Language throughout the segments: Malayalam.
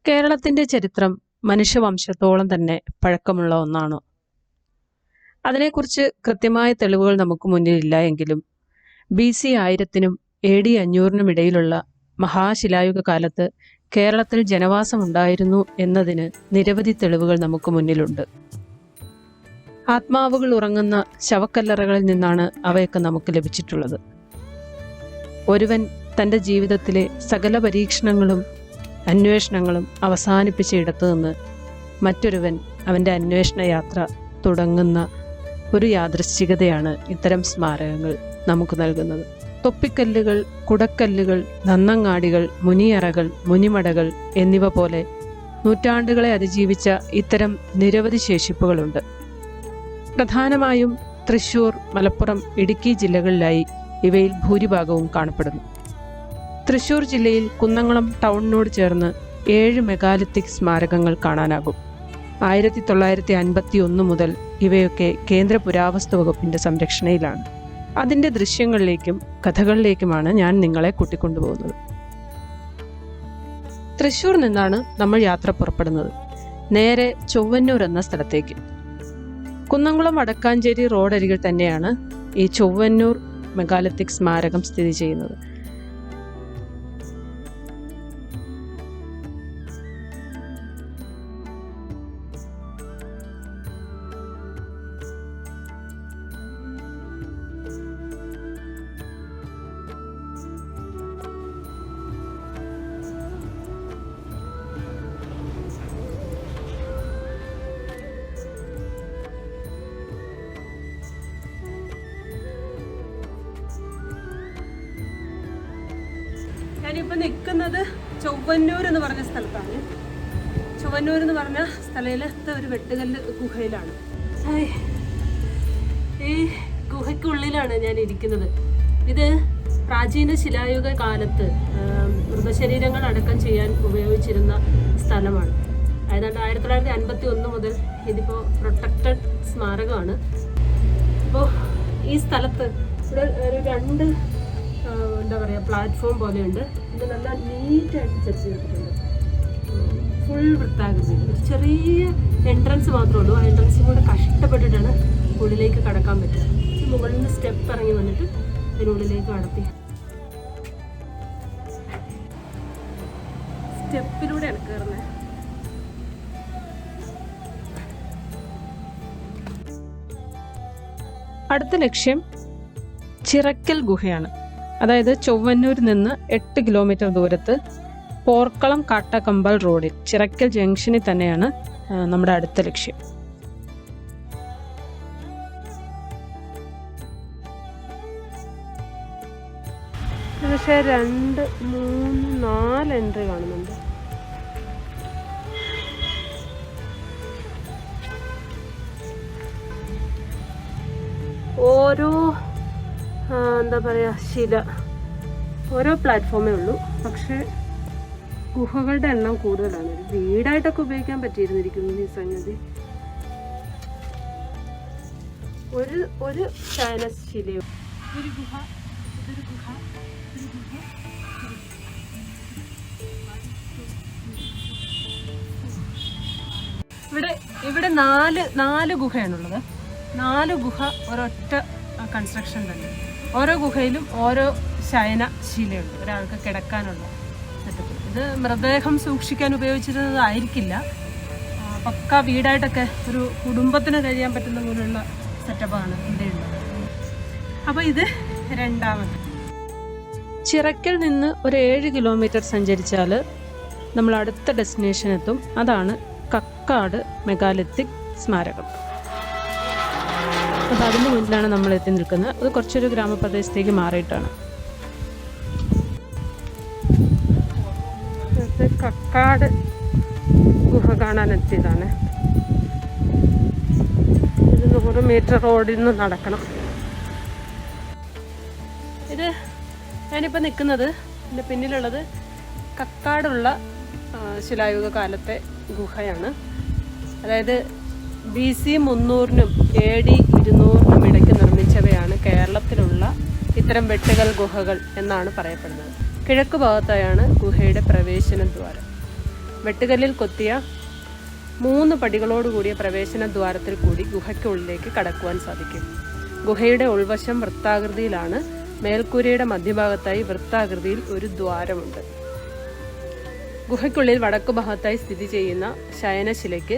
കേരളത്തിന്റെ ചരിത്രം മനുഷ്യവംശത്തോളം തന്നെ പഴക്കമുള്ള ഒന്നാണ്. അതിനെക്കുറിച്ച് കൃത്യമായ തെളിവുകൾ നമുക്ക് മുന്നിലില്ല എങ്കിലും BC 1000-നും AD 500-നും ഇടയിലുള്ള മഹാശിലായുഗ കാലത്ത് കേരളത്തിൽ ജനവാസമുണ്ടായിരുന്നു എന്നതിന് നിരവധി തെളിവുകൾ നമുക്ക് മുന്നിലുണ്ട്. ആത്മാവുകൾ ഉറങ്ങുന്ന ശവക്കല്ലറകളിൽ നിന്നാണ് അവയൊക്കെ നമുക്ക് ലഭിച്ചിട്ടുള്ളത്. ഒരുവൻ തൻ്റെ ജീവിതത്തിലെ സകല പരീക്ഷണങ്ങളും അന്വേഷണങ്ങളും അവസാനിപ്പിച്ച ഇടത്തു നിന്ന് മറ്റൊരുവൻ അവൻ്റെ അന്വേഷണ യാത്ര തുടങ്ങുന്ന ഒരു യാദൃശ്ചികതയാണ് ഇത്തരം സ്മാരകങ്ങൾ നമുക്ക് നൽകുന്നത്. തൊപ്പിക്കല്ലുകൾ, കുടക്കല്ലുകൾ, നന്നങ്ങാടികൾ, മുനിയറകൾ, മുനിമടകൾ എന്നിവ പോലെ നൂറ്റാണ്ടുകളെ അതിജീവിച്ച ഇത്തരം നിരവധി ശേഷിപ്പുകളുണ്ട്. പ്രധാനമായും തൃശ്ശൂർ, മലപ്പുറം, ഇടുക്കി ജില്ലകളിലായി ഇവയിൽ ഭൂരിഭാഗവും കാണപ്പെടുന്നു. തൃശ്ശൂർ ജില്ലയിൽ കുന്നംകുളം ടൗണിനോട് ചേർന്ന് 7 മെഗാലിത്തിക് സ്മാരകങ്ങൾ കാണാനാകും. 1951 മുതൽ ഇവയൊക്കെ കേന്ദ്ര പുരാവസ്തു വകുപ്പിൻ്റെ സംരക്ഷണയിലാണ്. അതിൻ്റെ ദൃശ്യങ്ങളിലേക്കും കഥകളിലേക്കുമാണ് ഞാൻ നിങ്ങളെ കൂട്ടിക്കൊണ്ടുപോകുന്നത്. തൃശ്ശൂർ നിന്നാണ് നമ്മൾ യാത്ര പുറപ്പെടുന്നത്, നേരെ ചൊവ്വന്നൂർ എന്ന സ്ഥലത്തേക്ക്. കുന്നംകുളം വടക്കാഞ്ചേരി റോഡരികിൽ തന്നെയാണ് ഈ ചൊവ്വന്നൂർ മെഗാലിത്തിക് സ്മാരകം സ്ഥിതി ചെയ്യുന്നത്. ഞാനിപ്പോൾ നിൽക്കുന്നത് ചൊവ്വന്നൂർ എന്ന് പറഞ്ഞ സ്ഥലത്താണ്. ചൊവ്വന്നൂർ എന്ന് പറഞ്ഞ സ്ഥലത്തെ ഒരു വെട്ടുകല്ല് ഗുഹയിലാണ്. ഈ ഗുഹയ്ക്കുള്ളിലാണ് ഞാൻ ഇരിക്കുന്നത്. ഇത് പ്രാചീന ശിലായുഗ കാലത്ത് മൃതശരീരങ്ങൾ അടക്കം ചെയ്യാൻ ഉപയോഗിച്ചിരുന്ന സ്ഥലമാണ്. ഏതാണ്ട് 1951 മുതൽ ഇതിപ്പോൾ പ്രൊട്ടക്റ്റഡ് സ്മാരകമാണ്. അപ്പോൾ ഈ സ്ഥലത്ത് ഇവിടെ ഒരു 2 എന്താ പറയുക പ്ലാറ്റ്ഫോം പോലെയുണ്ട്. ഇത് നല്ല നീറ്റായിട്ട് സെറ്റ് ചെയ്തിട്ടുണ്ട്. ഫുൾ വൃത്താകൃതി. ഒരു ചെറിയ എൻട്രൻസ് മാത്രമേ ഉള്ളൂ. ആ എൻട്രൻസിൽ കൂടെ കഷ്ടപ്പെട്ടിട്ടാണ് ഉള്ളിലേക്ക് കടക്കാൻ പറ്റുക. മുകളിൽ നിന്ന് സ്റ്റെപ്പ് ഇറങ്ങി വന്നിട്ട് ഇതിനുള്ളിലേക്ക് കടത്തി സ്റ്റെപ്പിലൂടെയാണ് കയറുന്നത്. അടുത്ത ലക്ഷ്യം ചിറക്കൽ ഗുഹയാണ്. അതായത് ചൊവ്വന്നൂരിൽ നിന്ന് 8 കിലോമീറ്റർ ദൂരത്ത് പോർക്കളം കാട്ടക്കമ്പൽ റോഡിൽ ചിറക്കൽ ജംഗ്ഷനിൽ തന്നെയാണ് നമ്മുടെ അടുത്ത ലക്ഷ്യം. പക്ഷേ 2, 3, 4 എൻട്രി കാണുന്നുണ്ട്. ഓരോ എന്താ പറയുക ഓരോ പ്ലാറ്റ്ഫോമേ ഉള്ളൂ. പക്ഷേ ഗുഹകളുടെ എണ്ണം കൂടുതലാണ്. വീടായിട്ടൊക്കെ ഉപയോഗിക്കാൻ പറ്റിയിരുന്നിരിക്കുന്നു ഈ സംഗതി. ഒരു ശയനശിലയോ ഒരു ഗുഹ, ഇതൊരു ഗുഹ, ഒരു ഗുഹ. ഇവിടെ 4 ഗുഹയാണുള്ളത്. 4 ഗുഹ ഒരൊറ്റ കൺസ്ട്രക്ഷൻ തന്നെ. ഓരോ ഗുഹയിലും ഓരോ ശയനശീലയുണ്ട്, ഒരാൾക്ക് കിടക്കാനുള്ള സെറ്റപ്പ്. ഇത് മൃതദേഹം സൂക്ഷിക്കാൻ ഉപയോഗിച്ചിരുന്നതായിരിക്കില്ല. പക്ക വീടായിട്ടൊക്കെ ഒരു കുടുംബത്തിന് കഴിയാൻ പറ്റുന്ന പോലുള്ള സെറ്റപ്പാണ് ഇവിടെയുള്ളത്. അപ്പോൾ ഇത് 2ാമത്. ചിറക്കൽ നിന്ന് ഒരു 7 കിലോമീറ്റർ സഞ്ചരിച്ചാൽ നമ്മൾ അടുത്ത ഡെസ്റ്റിനേഷൻ എത്തും. അതാണ് കക്കാട് മെഗാലിത്തിക് സ്മാരകം. അപ്പോൾ അതിന് മുന്നിലാണ് നമ്മൾ എത്തി നിൽക്കുന്നത്. അത് കുറച്ചൊരു ഗ്രാമപ്രദേശത്തേക്ക് മാറിയിട്ടാണ്. കക്കാട് ഗുഹ കാണാൻ എത്തിയതാണ്. ഇത് 100 മീറ്റർ റോഡിൽ നിന്ന് നടക്കണം. ഇത് ഞാനിപ്പോൾ നിൽക്കുന്നത് എൻ്റെ പിന്നിലുള്ളത് കക്കാടുള്ള ശിലായുഗ കാലത്തെ ഗുഹയാണ്. അതായത് BC 300-നും AD 200-നും ഇടയ്ക്ക് നിർമ്മിച്ചവയാണ് കേരളത്തിലുള്ള ഇത്തരം വെട്ടുകൽ ഗുഹകൾ എന്നാണ് പറയപ്പെടുന്നത്. കിഴക്ക് ഭാഗത്തായാണ് ഗുഹയുടെ പ്രവേശന ദ്വാരം. വെട്ടുകല്ലിൽ കൊത്തിയ 3 പടികളോട് കൂടിയ പ്രവേശന ദ്വാരത്തിൽ കൂടി ഗുഹയ്ക്കുള്ളിലേക്ക് കടക്കുവാൻ സാധിക്കും. ഗുഹയുടെ ഉൾവശം വൃത്താകൃതിയിലാണ്. മേൽക്കൂരയുടെ മധ്യഭാഗത്തായി വൃത്താകൃതിയിൽ ഒരു ദ്വാരമുണ്ട്. ഗുഹയ്ക്കുള്ളിൽ വടക്കു ഭാഗത്തായി സ്ഥിതി ചെയ്യുന്ന ശയനശിലയ്ക്ക്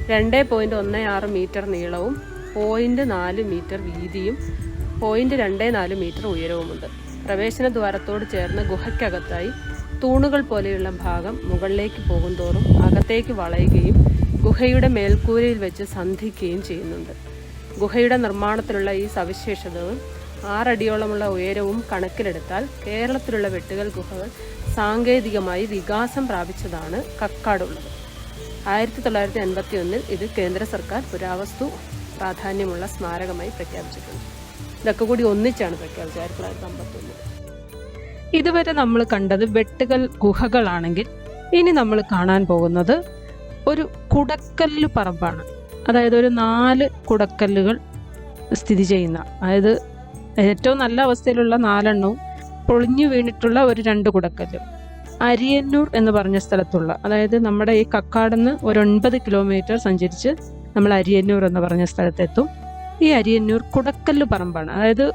2.16 മീറ്റർ നീളവും 0.4 മീറ്റർ വീതിയും 0.24 മീറ്റർ ഉയരവുമുണ്ട്. പ്രവേശന ദ്വാരത്തോട് ചേർന്ന് ഗുഹയ്ക്കകത്തായി തൂണുകൾ പോലെയുള്ള ഭാഗം മുകളിലേക്ക് പോകുന്തോറും അകത്തേക്ക് വളയുകയും ഗുഹയുടെ മേൽക്കൂരയിൽ വെച്ച് സന്ധിക്കുകയും ചെയ്യുന്നുണ്ട്. ഗുഹയുടെ നിർമ്മാണത്തിലുള്ള ഈ സവിശേഷതയും 6 അടിയോളമുള്ള ഉയരവും കണക്കിലെടുത്താൽ കേരളത്തിലുള്ള വെട്ടുകൽ ഗുഹകൾ സാങ്കേതികമായി വികാസം പ്രാപിച്ചതാണ് കക്കാടുള്ളത്. 1981 ഇത് കേന്ദ്ര സർക്കാർ പുരാവസ്തു പ്രാധാന്യമുള്ള സ്മാരകമായി പ്രഖ്യാപിച്ചിട്ടുണ്ട്. ഇതൊക്കെ കൂടി ഒന്നിച്ചാണ് പ്രഖ്യാപിച്ചത് 1951. ഇതുവരെ നമ്മൾ കണ്ടത് വെട്ടുകൽ ഗുഹകളാണെങ്കിൽ ഇനി നമ്മൾ കാണാൻ പോകുന്നത് ഒരു കുടക്കല്ല് പറമ്പാണ്. അതായത് ഒരു 4 കുടക്കല്ലുകൾ സ്ഥിതി ചെയ്യുന്ന, അതായത് ഏറ്റവും നല്ല അവസ്ഥയിലുള്ള 4 എണ്ണവും പൊളിഞ്ഞു വീണിട്ടുള്ള ഒരു 2 കുടക്കല്ലും. അരിയന്നൂർ എന്ന് പറഞ്ഞ സ്ഥലത്തുള്ള, അതായത് നമ്മുടെ ഈ കക്കാടുന്ന് ഒരു 9 കിലോമീറ്റർ സഞ്ചരിച്ച് നമ്മൾ അരിയന്നൂർ എന്ന് പറഞ്ഞ സ്ഥലത്തെത്തും. ഈ അരിയന്നൂർ കുടക്കല്ല് പറമ്പാണ്. അതായത്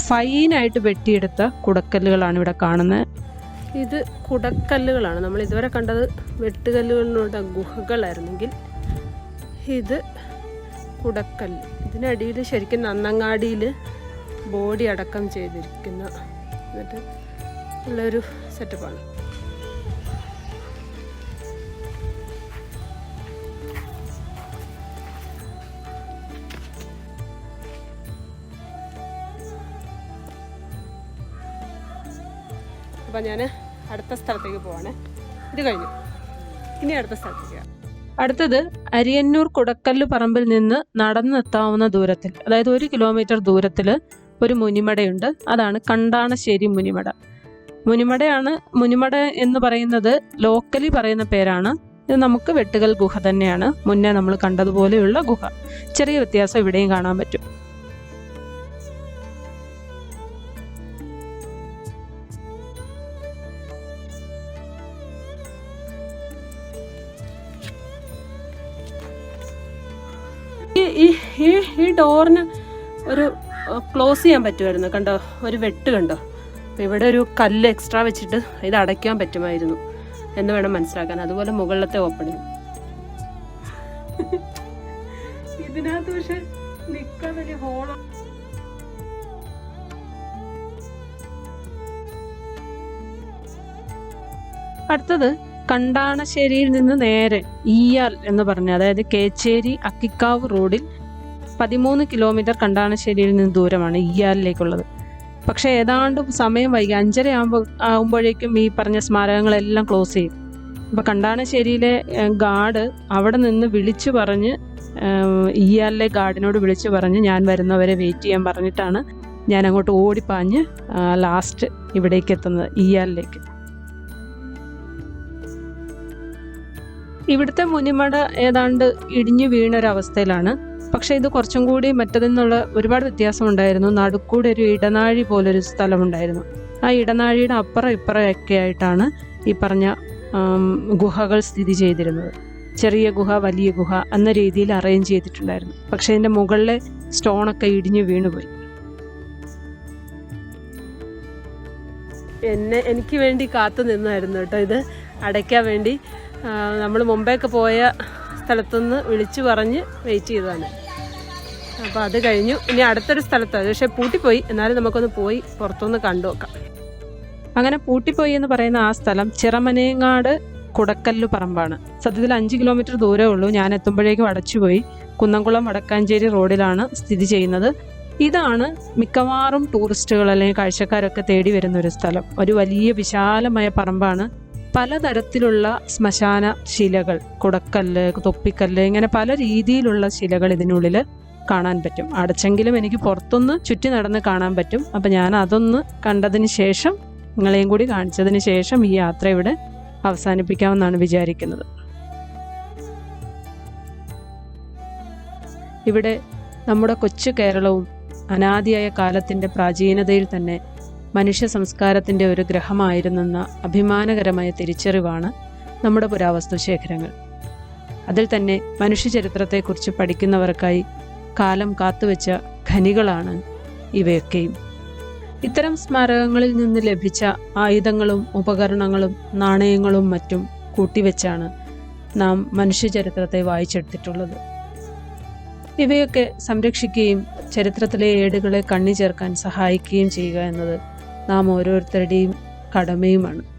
ഫൈനായിട്ട് വെട്ടിയെടുത്ത കുടക്കല്ലുകളാണ് ഇവിടെ കാണുന്നത്. ഇത് കുടക്കല്ലുകളാണ്. നമ്മൾ ഇതുവരെ കണ്ടത് വെട്ടുകല്ലുകളിലുള്ള ഗുഹകളായിരുന്നെങ്കിൽ ഇത് കുടക്കല്ല്. ഇതിനടിയിൽ ശരിക്കും നന്നങ്ങാടിയിൽ ബോഡി അടക്കം ചെയ്തിരിക്കുന്ന എന്നിട്ട് ഉള്ളൊരു സെറ്റപ്പാണ്. അപ്പം ഞാൻ അടുത്ത സ്ഥലത്തേക്ക് പോവാണ്. ഇത് കഴിഞ്ഞു, ഇനി അടുത്ത സ്ഥലത്തേക്ക്. അടുത്തത് അരിയന്നൂർ കുടക്കല്ല് പറമ്പിൽ നിന്ന് നടന്നെത്താവുന്ന ദൂരത്തിൽ, അതായത് 1 കിലോമീറ്റർ ദൂരത്തിൽ ഒരു മുനിമടയുണ്ട്. അതാണ് കണ്ടാണശ്ശേരി മുനിമട. മുനിമട എന്ന് പറയുന്നത് ലോക്കലി പറയുന്ന പേരാണ്. ഇത് നമുക്ക് വെട്ടുകൽ ഗുഹ തന്നെയാണ്. മുന്നേ നമ്മൾ കണ്ടതുപോലെയുള്ള ഗുഹ. ചെറിയ വ്യത്യാസം ഇവിടെയും കാണാൻ പറ്റും. ഈ ഡോറിന് ഒരു ക്ലോസ് ചെയ്യാൻ പറ്റുമായിരുന്നു. കണ്ടോ, ഒരു വെട്ട് കണ്ടോ. അപ്പോൾ ഇവിടെ ഒരു കല്ല് എക്സ്ട്രാ വെച്ചിട്ട് ഇത് അടയ്ക്കാൻ പറ്റുമായിരുന്നു എന്ന് വേണം മനസ്സിലാക്കാൻ. അതുപോലെ മുകളിലത്തെ ഓപ്പണിങ്. ഇതിനകത്ത് പക്ഷെ നിൽക്കാൻ വലിയ ഹോളോ. അടുത്തത് കണ്ടാണശ്ശേരിയിൽ നിന്ന് നേരെ ഈയാൽ എന്ന് പറഞ്ഞ, അതായത് കേച്ചേരി അക്കിക്കാവ് റോഡിൽ 13 കിലോമീറ്റർ കണ്ടാണശ്ശേരിയിൽ നിന്ന് ദൂരമാണ് ഈയാലിലേക്കുള്ളത്. പക്ഷേ ഏതാണ്ട് സമയം വൈകി 5:30 ആകുമ്പോഴേക്കും ഈ പറഞ്ഞ സ്മാരകങ്ങളെല്ലാം ക്ലോസ് ചെയ്യും. അപ്പോൾ കണ്ടാണശ്ശേരിയിലെ ഗാർഡ് അവിടെ നിന്ന് വിളിച്ചു പറഞ്ഞ്, ഈയാലിലെ ഗാർഡിനോട് വിളിച്ചു പറഞ്ഞ് ഞാൻ വരുന്നവരെ വെയിറ്റ് ചെയ്യാൻ പറഞ്ഞിട്ടാണ് ഞാൻ അങ്ങോട്ട് ഓടിപ്പാഞ്ഞ് ലാസ്റ്റ് ഇവിടേക്ക് എത്തുന്നത്, ഈയാലിലേക്ക്. ഇവിടുത്തെ മുനിമട ഏതാണ്ട് ഇടിഞ്ഞു വീണൊരവസ്ഥയിലാണ്. പക്ഷേ ഇത് കുറച്ചും കൂടി മറ്റതിൽ നിന്നുള്ള ഒരുപാട് വ്യത്യാസം ഉണ്ടായിരുന്നു. നടുക്കൂടെ ഒരു ഇടനാഴി പോലൊരു സ്ഥലമുണ്ടായിരുന്നു. ആ ഇടനാഴിയുടെ അപ്പുറം ഇപ്പുറം ഒക്കെ ആയിട്ടാണ് ഈ പറഞ്ഞ ഗുഹകൾ സ്ഥിതി ചെയ്തിരുന്നത്. ചെറിയ ഗുഹ, വലിയ ഗുഹ എന്ന രീതിയിൽ അറേഞ്ച് ചെയ്തിട്ടുണ്ടായിരുന്നു. പക്ഷേ ഇതിൻ്റെ മുകളിലെ സ്റ്റോണൊക്കെ ഇടിഞ്ഞു വീണുപോയി. എനിക്ക് വേണ്ടി കാത്തു നിന്നായിരുന്നു കേട്ടോ ഇത് അടയ്ക്കാൻ വേണ്ടി. നമ്മൾ മുമ്പേക്ക് പോയ സ്ഥലത്തുനിന്ന് വിളിച്ചു പറഞ്ഞ് വെയിറ്റ് ചെയ്തതാണ്. അപ്പോൾ അത് കഴിഞ്ഞു. ഇനി അടുത്തൊരു സ്ഥലത്താണ്, പക്ഷേ പൂട്ടിപ്പോയി. എന്നാലും നമുക്കൊന്ന് പോയി പുറത്തുനിന്ന് കണ്ടു നോക്കാം. അങ്ങനെ പൂട്ടിപ്പോയി എന്ന് പറയുന്ന ആ സ്ഥലം ചിറമനേങ്ങാട് കുടക്കല്ലു പറമ്പാണ്. സത്യത്തിൽ 5 കിലോമീറ്റർ ദൂരമേ ഉള്ളൂ. ഞാൻ എത്തുമ്പോഴേക്കും അടച്ചുപോയി. കുന്നംകുളം വടക്കാഞ്ചേരി റോഡിലാണ് സ്ഥിതി ചെയ്യുന്നത്. ഇതാണ് മിക്കവാറും ടൂറിസ്റ്റുകൾ അല്ലെങ്കിൽ കാഴ്ചക്കാരൊക്കെ തേടി വരുന്ന ഒരു സ്ഥലം. ഒരു വലിയ വിശാലമായ പറമ്പാണ്. പലതരത്തിലുള്ള ശ്മശാന ശിലകൾ, കുടക്കല്ല്, തൊപ്പിക്കല്ല്, ഇങ്ങനെ പല രീതിയിലുള്ള ശിലകൾ ഇതിനുള്ളിൽ കാണാൻ പറ്റും. അടച്ചെങ്കിലും എനിക്ക് പുറത്തൊന്ന് ചുറ്റി നടന്ന് കാണാൻ പറ്റും. അപ്പം ഞാൻ അതൊന്ന് കണ്ടതിന് ശേഷം, നിങ്ങളെയും കൂടി കാണിച്ചതിന് ശേഷം ഈ യാത്ര ഇവിടെ അവസാനിപ്പിക്കാമെന്നാണ് വിചാരിക്കുന്നത്. ഇവിടെ നമ്മുടെ കൊച്ചു കേരളവും അനാദിയായ കാലത്തിൻ്റെ പ്രാചീനതയിൽ തന്നെ മനുഷ്യ സംസ്കാരത്തിൻ്റെ ഒരു ഗ്രഹമായിരുന്നെന്ന അഭിമാനകരമായ തിരിച്ചറിവാണ് നമ്മുടെ പുരാവസ്തു ശേഖരങ്ങൾ. അതിൽ തന്നെ മനുഷ്യചരിത്രത്തെക്കുറിച്ച് പഠിക്കുന്നവർക്കായി കാലം കാത്തുവെച്ച ഖനികളാണ് ഇവയൊക്കെയും. ഇത്തരം സ്മാരകങ്ങളിൽ നിന്ന് ലഭിച്ച ആയുധങ്ങളും ഉപകരണങ്ങളും നാണയങ്ങളും മറ്റും കൂട്ടിവെച്ചാണ് നാം മനുഷ്യചരിത്രത്തെ വായിച്ചെടുത്തിട്ടുള്ളത്. ഇവയൊക്കെ സംരക്ഷിക്കുകയും ചരിത്രത്തിലെ ഏടുകളെ കണ്ണി ചേർക്കാൻ സഹായിക്കുകയും ചെയ്യുക എന്നത് നാം ഓരോരുത്തരുടെയും കടമയുമാണ്.